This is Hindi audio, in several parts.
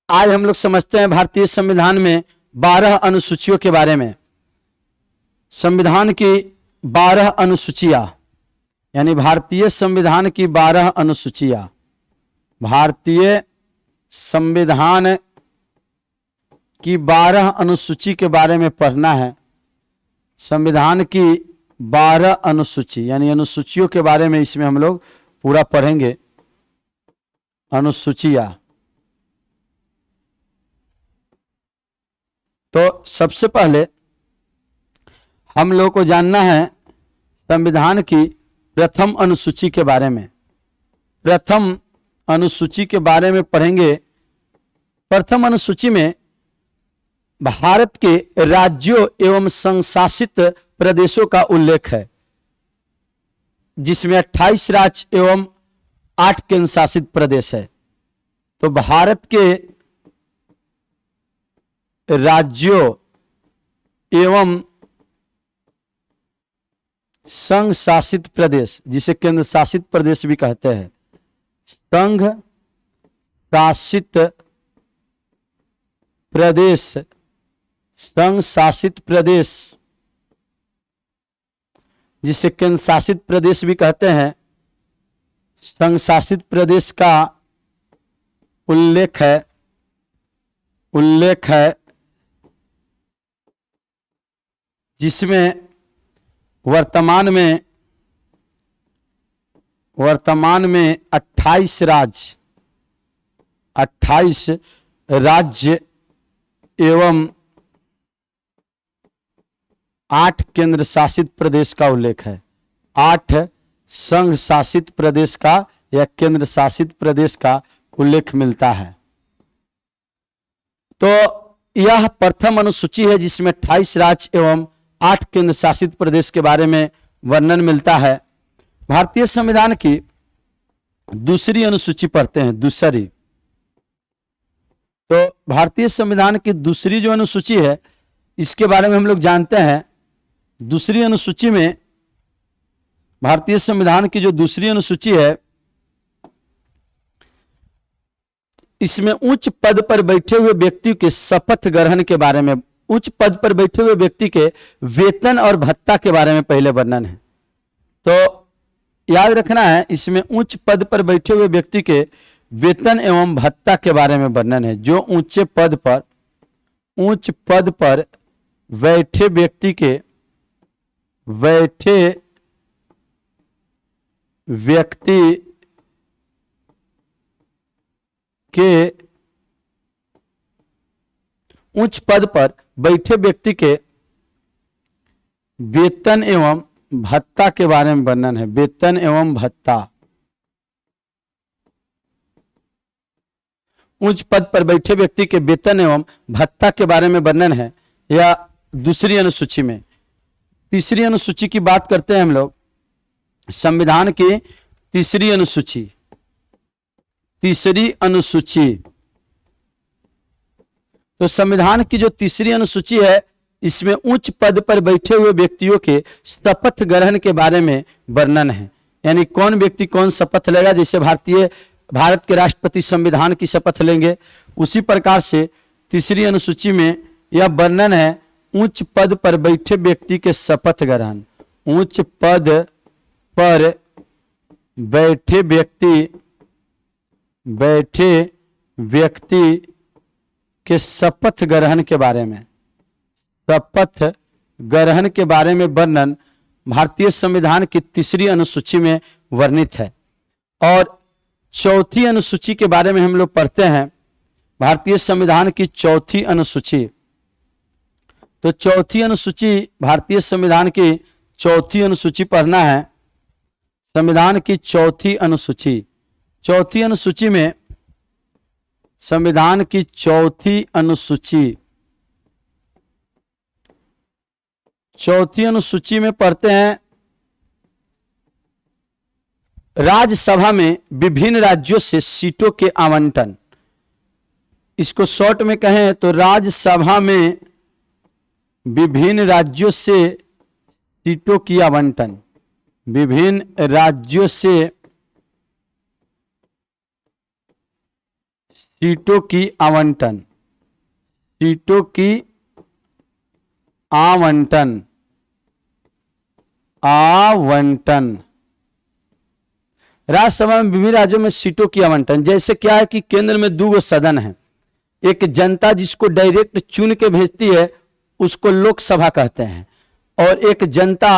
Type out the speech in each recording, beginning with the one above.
आज हम लोग समझते हैं भारतीय संविधान में 12 अनुसूचियों के बारे में। संविधान की 12 अनुसूचियां, यानी भारतीय संविधान की 12 अनुसूचियां, भारतीय संविधान की 12 अनुसूची के बारे में पढ़ना है। संविधान की 12 अनुसूची यानी अनुसूचियों के बारे में इसमें हम लोग पूरा पढ़ेंगे। अनुसूचियां, तो सबसे पहले हम लोग को जानना है संविधान की प्रथम अनुसूची के बारे में। प्रथम अनुसूची के बारे में पढ़ेंगे। प्रथम अनुसूची में भारत के राज्यों एवं संघ शासित प्रदेशों का उल्लेख है, जिसमें 28 राज्य एवं 8 केंद्र शासित प्रदेश है। तो भारत के राज्यों एवं संघ शासित प्रदेश, जिसे केंद्र शासित प्रदेश भी कहते हैं, संघ शासित प्रदेश, संघ शासित प्रदेश जिसे केंद्र शासित प्रदेश भी कहते हैं, संघ शासित प्रदेश का उल्लेख है जिसमें वर्तमान में 28 राज्य एवं 8 केंद्र शासित प्रदेश का उल्लेख है। 8 संघ शासित प्रदेश का या केंद्र शासित प्रदेश का उल्लेख मिलता है। तो यह प्रथम अनुसूची है जिसमें 28 राज्य एवं 8 केंद्र शासित प्रदेश के बारे में वर्णन मिलता है। भारतीय संविधान की दूसरी अनुसूची पढ़ते हैं। दूसरी, तो भारतीय संविधान की दूसरी जो अनुसूची है इसके बारे में हम लोग जानते हैं। दूसरी अनुसूची में, भारतीय संविधान की जो दूसरी अनुसूची है, इसमें उच्च पद पर बैठे हुए व्यक्ति के शपथ ग्रहण के बारे में, उच्च पद पर बैठे हुए व्यक्ति के वेतन और भत्ता के बारे में पहले वर्णन है। तो याद रखना है, इसमें उच्च पद पर बैठे हुए व्यक्ति के वेतन एवं भत्ता के बारे में वर्णन है। जो उच्च पद पर बैठे व्यक्ति के उच्च पद पर बैठे व्यक्ति के वेतन एवं भत्ता के बारे में वर्णन है। वेतन एवं भत्ता, उच्च पद पर बैठे व्यक्ति के वेतन एवं भत्ता के बारे में वर्णन है, या दूसरी अनुसूची में। तीसरी अनुसूची की बात करते हैं हम लोग। संविधान की तीसरी अनुसूची, तो संविधान की जो तीसरी अनुसूची है इसमें उच्च पद पर बैठे हुए व्यक्तियों के शपथ ग्रहण के बारे में वर्णन है। यानी कौन व्यक्ति कौन शपथ लेगा, जैसे भारत के राष्ट्रपति संविधान की शपथ लेंगे, उसी प्रकार से तीसरी अनुसूची में यह वर्णन है उच्च पद पर बैठे व्यक्ति के शपथ ग्रहण। उच्च पद पर बैठे व्यक्ति के शपथ ग्रहण के बारे में, शपथ ग्रहण के बारे में वर्णन भारतीय संविधान की तीसरी अनुसूची में वर्णित है। और चौथी अनुसूची के बारे में हम लोग पढ़ते हैं। भारतीय संविधान की चौथी अनुसूची, तो चौथी अनुसूची, भारतीय संविधान की चौथी अनुसूची पढ़ना है। संविधान की चौथी अनुसूची, चौथी अनुसूची में, संविधान की चौथी अनुसूची में पढ़ते हैं राज्यसभा में विभिन्न राज्यों से सीटों के आवंटन। इसको शॉर्ट में कहें तो राज्यसभा में विभिन्न राज्यों से सीटों की आवंटन, विभिन्न राज्यों से सीटों की आवंटन, सीटों की आवंटन, आवंटन। राज्यसभा में विभिन्न राज्यों में सीटों की आवंटन, जैसे क्या है कि केंद्र में 2 सदन है, एक जनता जिसको डायरेक्ट चुन के भेजती है उसको लोकसभा कहते हैं, और एक जनता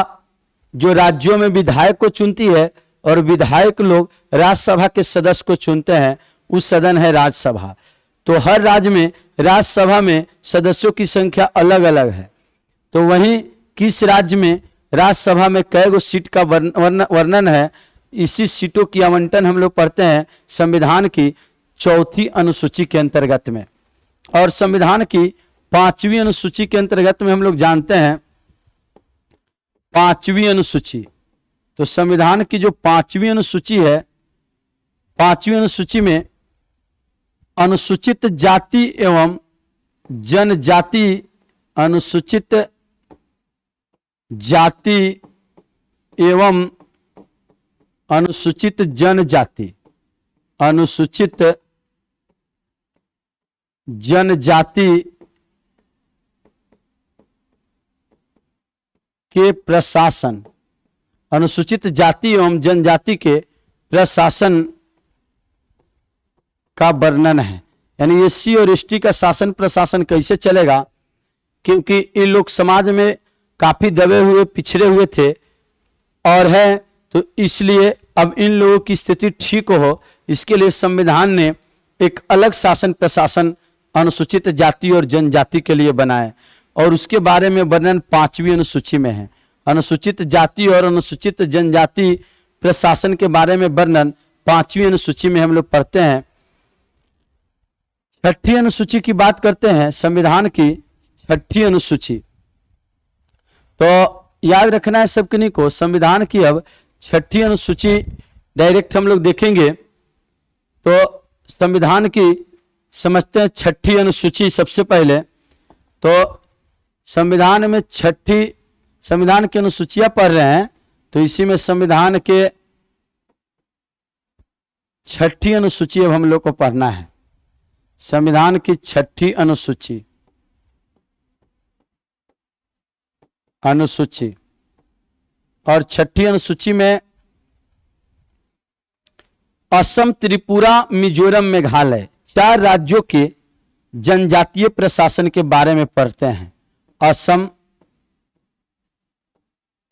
जो राज्यों में विधायक को चुनती है और विधायक लोग राज्यसभा के सदस्य को चुनते हैं, उस सदन है राज्यसभा। तो हर राज्य में राज्यसभा में सदस्यों की संख्या अलग अलग है। तो वहीं किस राज्य में राज्यसभा में कै गो सीट का वर्णन है, इसी सीटों की आवंटन हम लोग पढ़ते हैं संविधान की 4वीं अनुसूची के अंतर्गत में। और संविधान की 5वीं अनुसूची के अंतर्गत में हम लोग जानते हैं 5वीं अनुसूची। तो संविधान की जो 5वीं अनुसूची है, 5वीं अनुसूची में अनुसूचित जाति एवं जनजाति, अनुसूचित जाति एवं अनुसूचित जनजाति, अनुसूचित जनजाति के प्रशासन, अनुसूचित जाति एवं जनजाति के प्रशासन का वर्णन है। यानी एससी और एसटी का शासन प्रशासन कैसे चलेगा, क्योंकि इन लोग समाज में काफी दबे हुए पिछड़े हुए थे और है, तो इसलिए अब इन लोगों की स्थिति ठीक हो, इसके लिए संविधान ने एक अलग शासन प्रशासन अनुसूचित जाति और जनजाति के लिए बनाए, और उसके बारे में वर्णन 5वीं अनुसूची में है। अनुसूचित जाति और अनुसूचित जनजाति प्रशासन के बारे में वर्णन 5वीं अनुसूची में हम लोग पढ़ते हैं। 6ठी अनुसूची की बात करते हैं, संविधान की 6ठी अनुसूची। तो याद रखना है सबकनी को, संविधान की अब 6ठी अनुसूची डायरेक्ट हम लोग देखेंगे तो संविधान की समझते हैं 6ठी अनुसूची। सबसे पहले तो संविधान में 6ठी, संविधान की अनुसूचियां पढ़ रहे हैं तो इसी में संविधान के 6ठी अनुसूची अब हम लोग को पढ़ना है। संविधान की 6ठी अनुसूची, अनुसूची, और 6ठी अनुसूची में असम, त्रिपुरा, मिजोरम, मेघालय 4 राज्यों के जनजातीय प्रशासन के बारे में पढ़ते हैं। असम,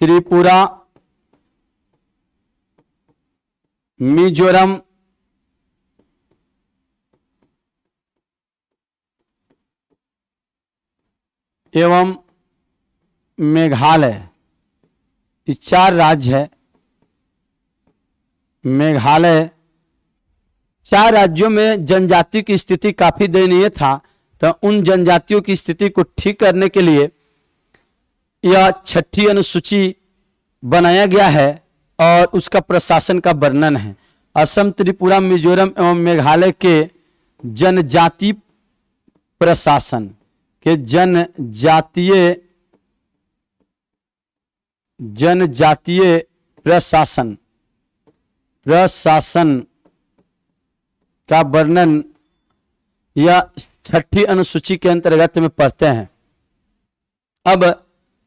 त्रिपुरा, मिजोरम, एवं मेघालय, ये 4 राज्य है। मेघालय, 4 राज्यों में जनजाति की स्थिति काफी दयनीय था, तो उन जनजातियों की स्थिति को ठीक करने के लिए यह 6ठी अनुसूची बनाया गया है और उसका प्रशासन का वर्णन है। असम, त्रिपुरा, मिजोरम एवं मेघालय के जनजाति प्रशासन के जनजातीय प्रशासन का वर्णन यह 6ठी अनुसूची के अंतर्गत में पढ़ते हैं। अब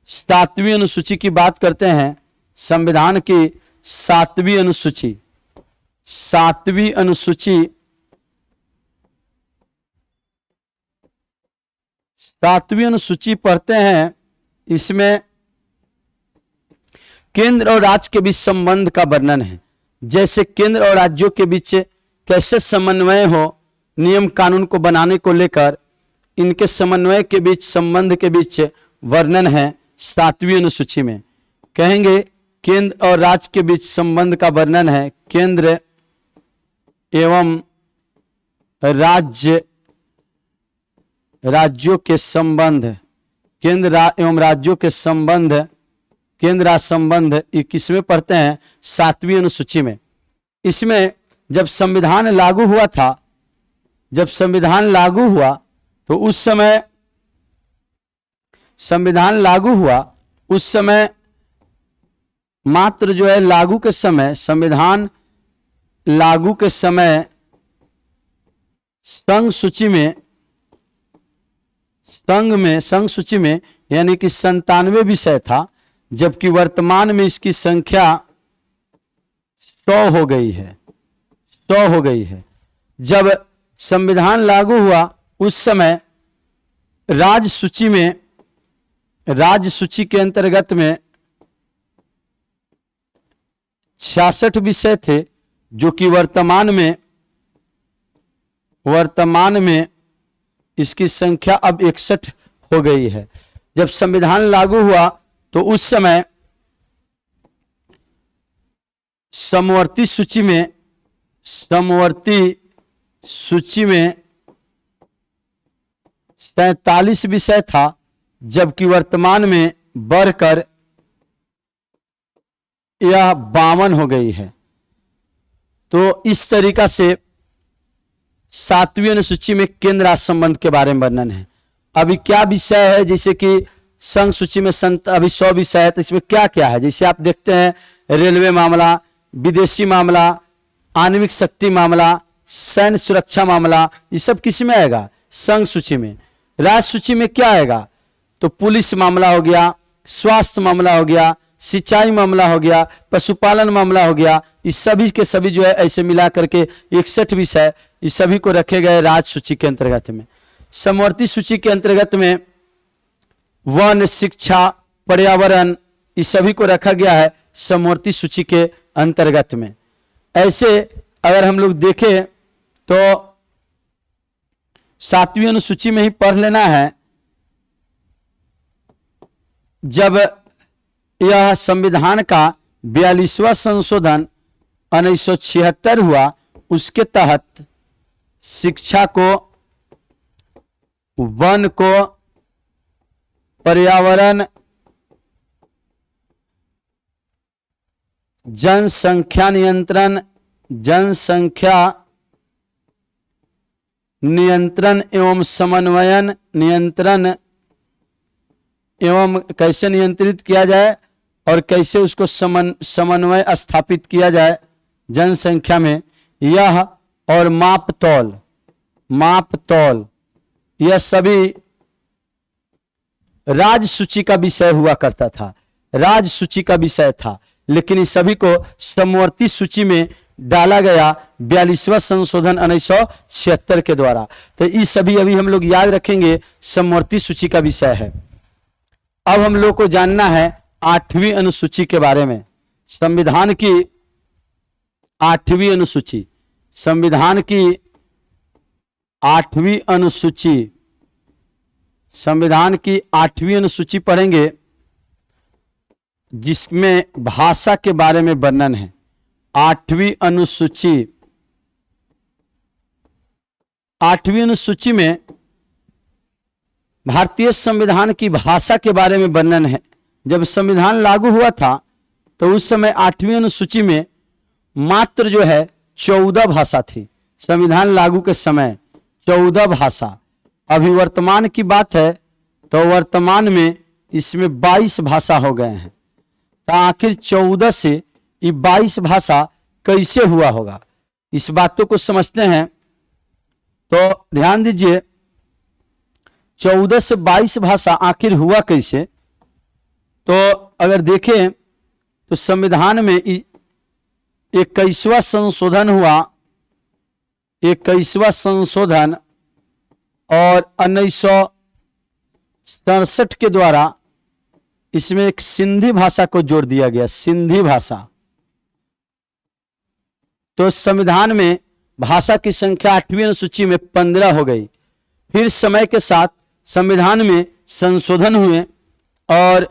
7वीं अनुसूची की बात करते हैं। संविधान की 7वीं अनुसूची, 7वीं अनुसूची, 7वीं अनुसूची पढ़ते हैं। इसमें केंद्र और राज्य के बीच संबंध का वर्णन है, जैसे केंद्र और राज्यों के बीच कैसे समन्वय हो, नियम कानून को बनाने को लेकर इनके समन्वय के बीच, संबंध के बीच वर्णन है 7वीं अनुसूची में। कहेंगे केंद्र और राज्य के बीच संबंध का वर्णन है, केंद्र एवं राज्यों के संबंध, केंद्र एवं राज्यों के संबंध, केंद्र राज्य संबंध 21 में पढ़ते हैं 7वीं अनुसूची में। इसमें जब संविधान लागू हुआ था, जब संविधान लागू हुआ तो उस समय संविधान लागू हुआ, उस समय मात्र जो है लागू के समय, संविधान लागू के समय संघ सूची में यानी कि 97 विषय था, जबकि वर्तमान में इसकी संख्या 100 हो गई है। जब संविधान लागू हुआ उस समय राज्य सूची के अंतर्गत में 66 विषय थे, जो कि वर्तमान में इसकी संख्या अब 61 हो गई है। जब संविधान लागू हुआ तो उस समय समवर्ती सूची में 47 विषय था, जबकि वर्तमान में बढ़कर यह 52 हो गई है। तो इस तरीका से 7वीं अनुसूची में केंद्र राज्य संबंध के बारे में वर्णन है। अभी क्या विषय है, जैसे कि संघ सूची में अभी 100 विषय है, तो इसमें क्या क्या है, जैसे आप देखते हैं रेलवे मामला, विदेशी मामला, आणविक शक्ति मामला, सैन्य सुरक्षा मामला, ये सब किस में आएगा? संघ सूची में। राज्य सूची में क्या आएगा? तो पुलिस मामला हो गया, स्वास्थ्य मामला हो गया, सिंचाई मामला हो गया, पशुपालन मामला हो गया, इस सभी के सभी जो है ऐसे मिला करके 61 विषय इस सभी को रखे गए राज्य सूची के अंतर्गत में। समवर्ती सूची के अंतर्गत में वन, शिक्षा, पर्यावरण, इस सभी को रखा गया है समवर्ती सूची के अंतर्गत में। ऐसे अगर हम लोग देखें तो 7वीं अनुसूची में ही पढ़ लेना है। जब यह संविधान का 42वां संशोधन 1976 हुआ, उसके तहत शिक्षा को, वन को, पर्यावरण, जनसंख्या नियंत्रण एवं समन्वयन, नियंत्रण एवं कैसे नियंत्रित किया जाए और कैसे उसको समन्वय स्थापित किया जाए जनसंख्या में, यह और मापतौल, यह सभी राज्य सूची का विषय हुआ करता था, राज्य सूची का विषय था। लेकिन इस सभी को समवर्ती सूची में डाला गया 42वां संशोधन 1976 के द्वारा। तो ये सभी अभी हम लोग याद रखेंगे, समवर्ती सूची का विषय है। अब हम लोग को जानना है 8वीं अनुसूची के बारे में। संविधान की 8वीं अनुसूची, संविधान की 8वीं अनुसूची, संविधान की 8वीं अनुसूची पढ़ेंगे, जिसमें भाषा के बारे में वर्णन है। 8वीं अनुसूची, 8वीं अनुसूची में भारतीय संविधान की भाषा के बारे में वर्णन है। जब संविधान लागू हुआ था तो उस समय 8वीं अनुसूची में मात्र जो है 14 भाषा थी। संविधान लागू के समय 14 भाषा। अभी वर्तमान की बात है तो वर्तमान में इसमें 22 भाषा हो गए हैं। तो आखिर 14 से ये 22 भाषा कैसे हुआ होगा, इस बातों को समझते हैं। तो ध्यान दीजिए, 14 से 22 भाषा आखिर हुआ कैसे। तो अगर देखें तो संविधान में 21वां संशोधन हुआ, 21वां संशोधन, और 1967 के द्वारा इसमें एक सिंधी भाषा को जोड़ दिया गया, सिंधी भाषा। तो संविधान में भाषा की संख्या 8वीं अनुसूची में 15 हो गई। फिर समय के साथ संविधान में संशोधन हुए और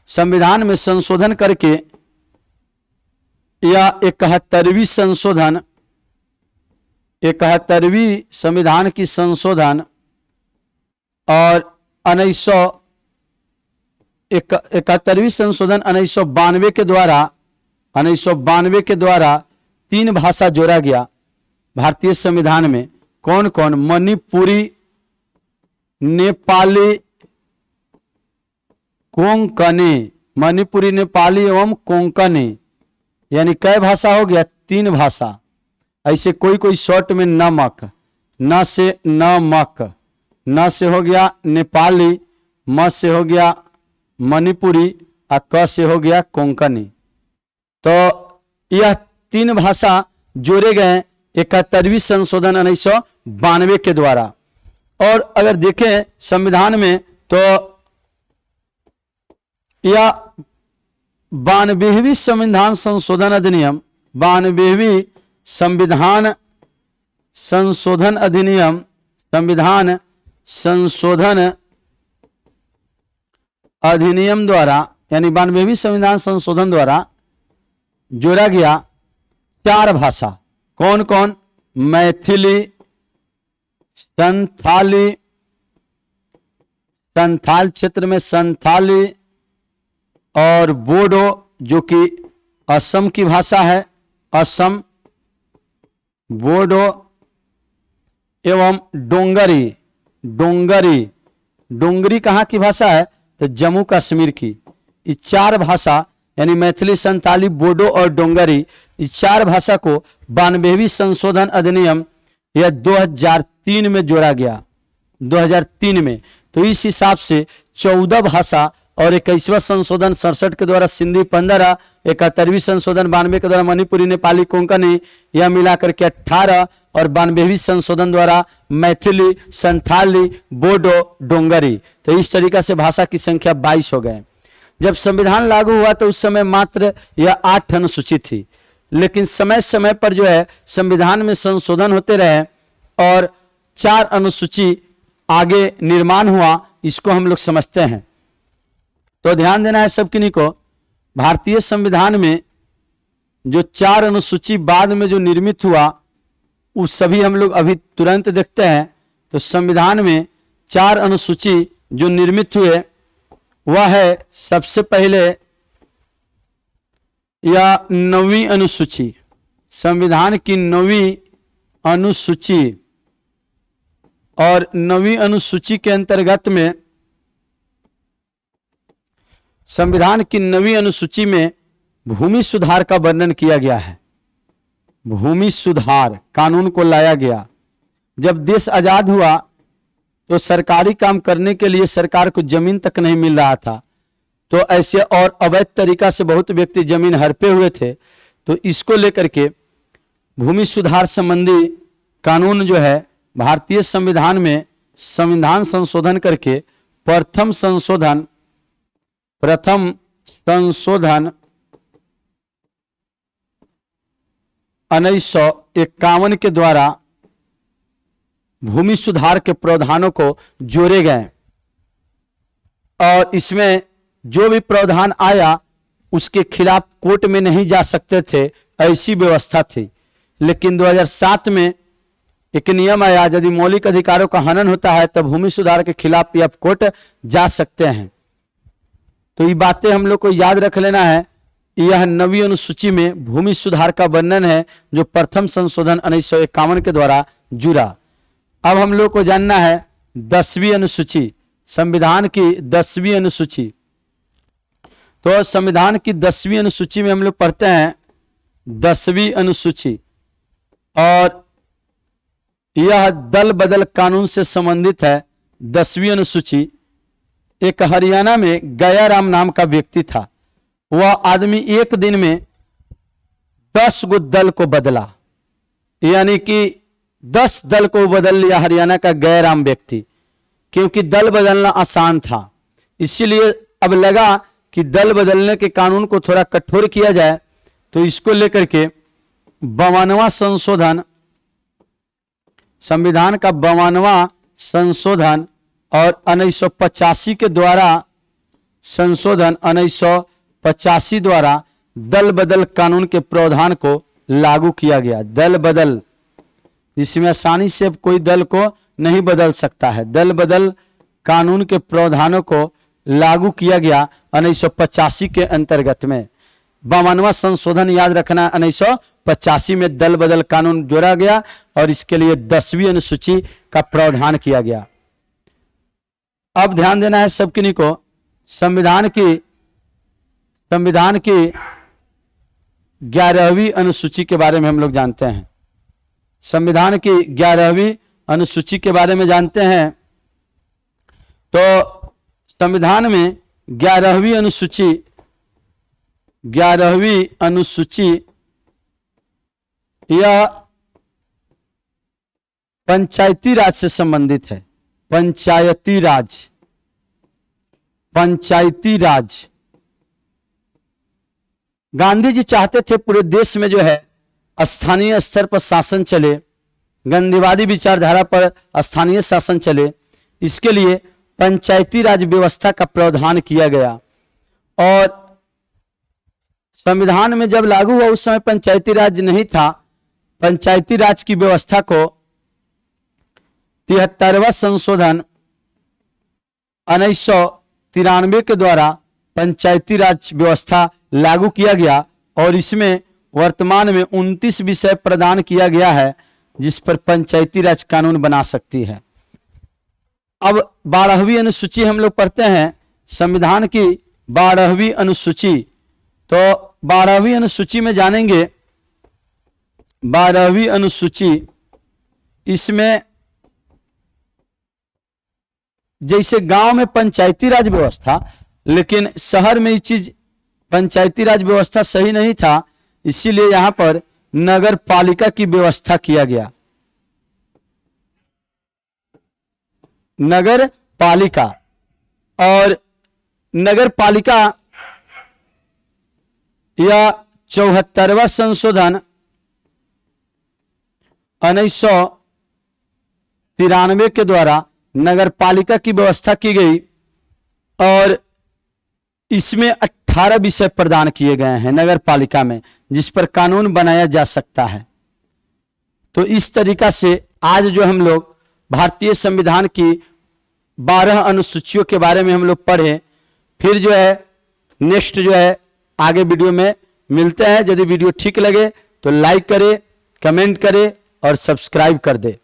संविधान में संशोधन करके या 71वीं संशोधन, 71वीं संविधान की संशोधन और 71वीं संशोधन 1992 के द्वारा 3 भाषा जोड़ा गया भारतीय संविधान में। कौन कौन? मणिपुरी, नेपाली, कोंकणी, मणिपुरी, नेपाली एवं कोंकणी, यानी कई भाषा हो गया? 3 भाषा। ऐसे कोई कोई शॉर्ट में नमक, न से नमक, न से हो गया नेपाली, म से हो गया मणिपुरी और क से हो गया कोंकणी। तो यह 3 भाषा जोड़े गए 71वीं संशोधन 1992 के द्वारा। और अगर देखें संविधान में तो यह 92वीं संविधान संशोधन अधिनियम, 92वीं संविधान संशोधन अधिनियम, संविधान संशोधन अधिनियम द्वारा यानी 92वीं संविधान संशोधन द्वारा जोड़ा गया 4 भाषा। कौन कौन? मैथिली, संथाली, संथाल क्षेत्र में संथाली और बोडो जो कि असम की भाषा है, असम, बोडो एवं डोंगरी। डोंगरी, डोंगरी कहाँ की भाषा है? तो जम्मू कश्मीर की। ये 4 भाषा यानी मैथिली, संताली, बोडो और डोंगरी, इस 4 भाषा को 92वीं संशोधन अधिनियम यह 2003 में जोड़ा गया, 2003 में। तो इस हिसाब से 14 भाषा और 21वां संशोधन 67 के द्वारा सिंधी 15, 71वीं संशोधन 92 के द्वारा मणिपुरी, नेपाली, कोंकणी, यह मिलाकर के 18 और 92वीं संशोधन द्वारा मैथिली, संथाली, बोडो, डोंगरी। तो इस तरीका से भाषा की संख्या 22 हो गए। जब संविधान लागू हुआ तो उस समय मात्र यह 8 अनुसूची थी, लेकिन समय समय पर जो है संविधान में संशोधन होते रहे और 4 अनुसूची आगे निर्माण हुआ, इसको हम लोग समझते हैं। तो ध्यान देना है सब किन्हीं को, भारतीय संविधान में जो 4 अनुसूची बाद में जो निर्मित हुआ उस सभी हम लोग अभी तुरंत देखते हैं। तो संविधान में 4 अनुसूची जो निर्मित हुए वह है सबसे पहले या 9वीं अनुसूची, संविधान की 9वीं अनुसूची। और 9वीं अनुसूची के अंतर्गत में संविधान की 9वीं अनुसूची में भूमि सुधार का वर्णन किया गया है। भूमि सुधार कानून को लाया गया। जब देश आजाद हुआ तो सरकारी काम करने के लिए सरकार को जमीन तक नहीं मिल रहा था, तो ऐसे और अवैध तरीका से बहुत व्यक्ति जमीन हड़पे हुए थे। तो इसको लेकर के भूमि सुधार संबंधी कानून जो है भारतीय संविधान में संविधान संशोधन करके प्रथम संशोधन 1951 के द्वारा भूमि सुधार के प्रावधानों को जोड़े गए। और इसमें जो भी प्रावधान आया उसके खिलाफ कोर्ट में नहीं जा सकते थे, ऐसी व्यवस्था थी। लेकिन 2007 में एक नियम आया, यदि मौलिक अधिकारों का हनन होता है तो भूमि सुधार के खिलाफ आप कोर्ट जा सकते हैं। तो ये बातें हम लोग को याद रख लेना है। यह 9वीं अनुसूची में भूमि सुधार का वर्णन है जो प्रथम संशोधन 1951 के द्वारा जुड़ा। अब हम लोग को जानना है 10वीं अनुसूची, संविधान की 10वीं अनुसूची। तो संविधान की 10वीं अनुसूची में हम लोग पढ़ते हैं 10वीं अनुसूची, और यह दल बदल कानून से संबंधित है। 10वीं अनुसूची, एक हरियाणा में गया राम नाम का व्यक्ति था। वह आदमी एक दिन में 10 गो दल को बदला, यानी कि 10 दल को बदल लिया हरियाणा का गया राम व्यक्ति, क्योंकि दल बदलना आसान था। इसीलिए अब लगा कि दल बदलने के कानून को थोड़ा कठोर किया जाए। तो इसको लेकर के 52वां संशोधन, संविधान का 52वां संशोधन और 1985 के द्वारा संशोधन 1985 द्वारा दल बदल कानून के प्रावधान को लागू किया गया। दल बदल, जिसमें आसानी से कोई दल को नहीं बदल सकता है, दल बदल कानून के प्रावधानों को लागू किया गया 1985 के अंतर्गत में। 52वां संशोधन याद रखना, 1985 में दल बदल कानून जोड़ा गया और इसके लिए 10वीं अनुसूची का प्रावधान किया गया। अब ध्यान देना है सब किन्हीं को, संविधान की 11वीं अनुसूची के बारे में हम लोग जानते हैं। संविधान की 11वीं अनुसूची के बारे में जानते हैं। तो संविधान में 11वीं अनुसूची यह पंचायती राज से संबंधित है। पंचायती राज गांधी जी चाहते थे पूरे देश में जो है स्थानीय स्तर पर शासन चले, गांधीवादी विचारधारा पर स्थानीय शासन चले। इसके लिए पंचायती राज व्यवस्था का प्रावधान किया गया और संविधान में जब लागू हुआ उस समय पंचायती राज नहीं था। पंचायती राज की व्यवस्था को 73वां संशोधन 1993 के द्वारा पंचायती राज व्यवस्था लागू किया गया और इसमें वर्तमान में 29 विषय प्रदान किया गया है जिस पर पंचायती राज कानून बना सकती है। अब 12वीं अनुसूची हम लोग पढ़ते हैं, संविधान की 12वीं अनुसूची। तो 12वीं अनुसूची में जानेंगे, 12वीं अनुसूची इसमें जैसे गांव में पंचायती राज व्यवस्था, लेकिन शहर में ये चीज पंचायती राज व्यवस्था सही नहीं था, इसीलिए यहां पर नगर पालिका की व्यवस्था किया गया। नगर पालिका और नगर पालिका या 74वां संशोधन 1993 के द्वारा नगर पालिका की व्यवस्था की गई और इसमें 18 विषय प्रदान किए गए हैं नगर पालिका में जिस पर कानून बनाया जा सकता है। तो इस तरीका से आज जो हम लोग भारतीय संविधान की 12 अनुसूचियों के बारे में हम लोग पढ़े। फिर जो है नेक्स्ट जो है आगे वीडियो में मिलते हैं। यदि वीडियो ठीक लगे तो लाइक करें, कमेंट करें और सब्सक्राइब कर दे।